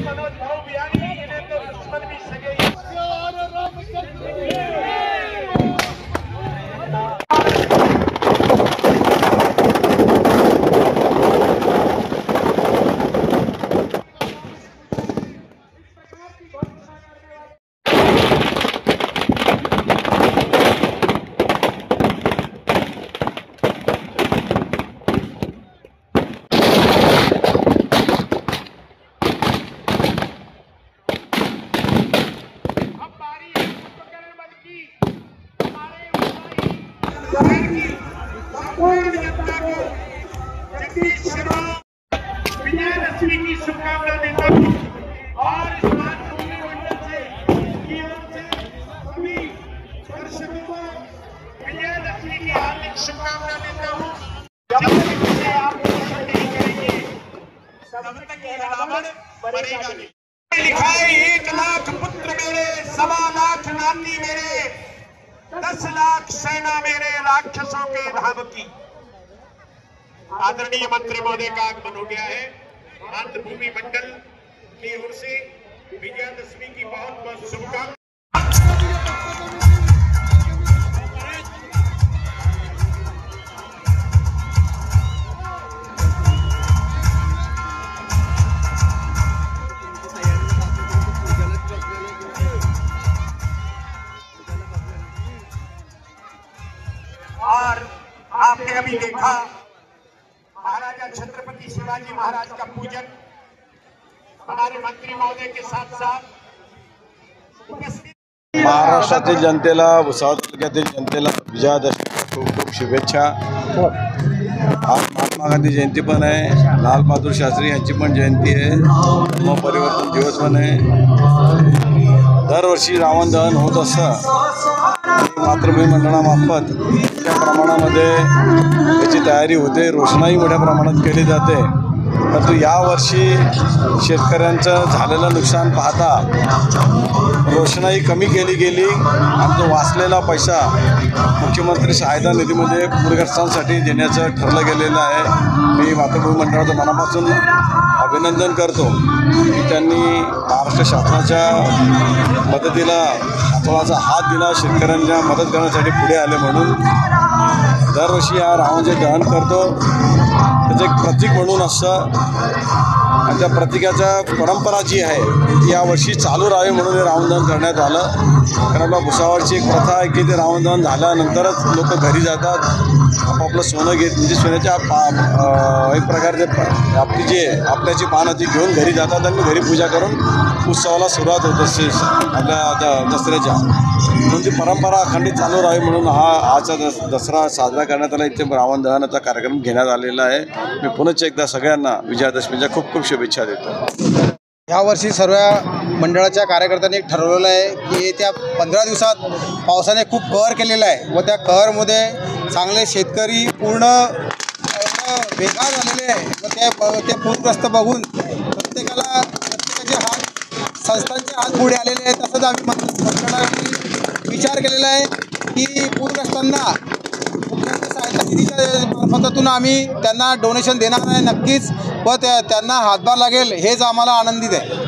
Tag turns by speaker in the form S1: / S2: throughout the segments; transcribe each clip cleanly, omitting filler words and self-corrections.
S1: मनोज भाऊ बियाणी दुश्मन भी सगे विजयदशमी की शुभकामना देता हूँ और इस मातृभूमि मंडल से की ओर से सभी दर्शकों को विजयदशमी की हार्दिक शुभकामना देता हूँ। जब तक इसे आप दर्शन नहीं करेंगे तब तक ये रावण मरेगा नहीं। लिखा है 1 लाख पुत्र मेरे, 1.25 लाख नाती मेरे, 10 लाख सेना मेरे, राक्षसों के धाम की। आदरणीय मंत्री महोदय का आगमन हो गया है। मातृभूमि मंडल की ओर से विजयादशमी की बहुत बहुत शुभकामनाएं। और आपने अभी देखा महाराजा छत्रपति शिवाजी महाराज का पूजन हमारे मंत्री महोदय के साथ साथ उपस्थित
S2: महाराष्ट्रातील जनतेला, भुसावळ तालुक्यातील जनतेला विजयादशमी खूप खूप शुभेच्छा। आज महात्मा गांधी जयंती पण आहे, लाल बहादूर शास्त्री यांची पण जयंती आहे, धर्म परिवर्तन दिवस पण आहे। दरवर्षी रावण दहन होत असतं। मातृभूमी मंडळामार्फत मोठ्या प्रमाणामध्ये याची तयारी होते, रोषणाई मोठ्या प्रमाणात केली जाते। परंतु यावर्षी शेतकऱ्यांचं झालेलं नुकसान पाहता रोषणाई कमी केली गेली आणि तो वाचलेला पैसा मुख्यमंत्री सहायता निधीमध्ये पूरग्रस्तांसाठी देण्याचं ठरलं गेलेलं आहे। मी मातृभूमी मंडळाचं मनापासून अभिनंदन करतो की त्यांनी महाराष्ट्र शासनाच्या मदतीला हाताळाचा हात दिला, शेतकऱ्यांना मदत करण्यासाठी पुढे आले। म्हणून दरवर्षी या रावणाचे दहन करतो, त्याचं एक प्रतीक म्हणून असतं आणि त्या प्रतीकाचा परंपरा जी आहे ती यावर्षी चालू राहावी म्हणून हे रावणदहन करण्यात आलं। कारण आपल्या भुसावळची एक प्रथा आहे की ते रावणदहन झाल्यानंतरच लोक घरी जातात, आपापलं सोनं घेत, म्हणजे सोन्याच्या एक प्रकारे आपली जे आपल्याची पानं ती घेऊन घरी जातात आणि घरी पूजा करून उत्सवाला सुरुवात होत असते आपल्या दसऱ्याच्या। म्हणून ती परंपरा अखंडित चालू राहावी म्हणून आजचा दसरा साजरा करण्यात आला। इथे रावण दहनाचा कार्यक्रम घेण्यात आलेला आहे। मी पुनश्च एकदा सगळ्यांना विजयादशमीच्या खूप खूप शुभेच्छा देतो।
S3: यावर्षी सर्व मंडळाच्या कार्यकर्त्यांनी एक ठरवलेलं आहे की येत्या 15 दिवसात पावसाने खूप कहर केलेला आहे व त्या कहरमध्ये चांगले शेतकरी पूर्ण बेकार झालेले आहे व ते पूरग्रस्त बघून प्रत्येकाचे हात, संस्थांचे हात पुढे आलेले आहेत। तसंच आम्ही मंडळाने विचार केलेला आहे की पूरग्रस्तांना मुख्यमंत्री सहायता निधीच्या मार्फतातून आम्ही त्यांना डोनेशन देणार आहे नक्कीच व त्यांना हातभार लागेल हेच आम्हाला आनंदित आहे।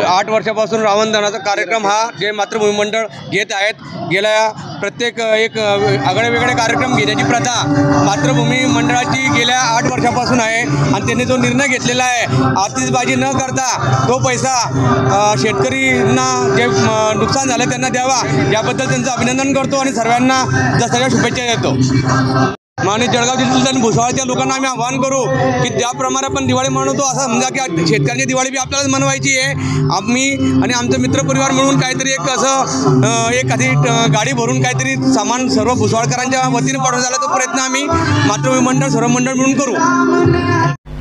S4: 8 वर्षापासून रावण दहनाचा कार्यक्रम हा जे मातृभूमी मंडळ घेत आहेत। गेल्या प्रत्येक एक आगळेवेगळे कार्यक्रम घेण्याची प्रथा मातृभूमी मंडळाची गेल्या 8 वर्षापासून आहे आणि त्यांनी जो निर्णय घेतलेला आहे आतिषबाजी न करता तो पैसा शेतकऱ्यांना जे नुकसान झालं त्यांना द्यावा, याबद्दल त्यांचं अभिनंदन करतो आणि सर्वांना दसऱ्याच्या शुभेच्छा देतो। माननीय जळगाव जिल्ह्यातील आणि भुसावळच्या लोकांना आम्ही आवाहन करू की त्याप्रमाणे आपण दिवाळी मनवतो असं समजा की शेतकऱ्यांची दिवाळी बी आपल्यालाच मनवायची आहे। आम्ही आणि आमचं मित्रपरिवार मिळून काहीतरी एक असं एक आधी गाडी भरून काहीतरी सामान सर्व भुसावळकरांच्या वतीने पाठवण्यात आला, तो प्रयत्न आम्ही मातृभूमी मंडळ सर्व मंडळ मिळून करू।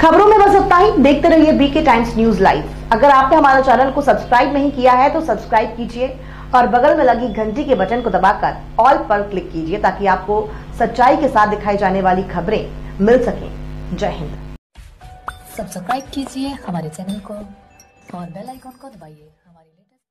S5: खबरों में बस इतना ही। देखते रहिए बीके टाइम्स न्यूज लाइव। अगर आपने हमारे चैनल को सब्सक्राइब नहीं किया है तो सब्सक्राइब कीजिए और बगल में लगी घंटी के बटन को दबाकर ऑल पर क्लिक कीजिए ताकि आपको सच्चाई के साथ दिखाई जाने वाली खबरें मिल सकें। जय हिंद।
S6: सब्सक्राइब कीजिए हमारे चैनल को और बेल आइकॉन को दबाइए।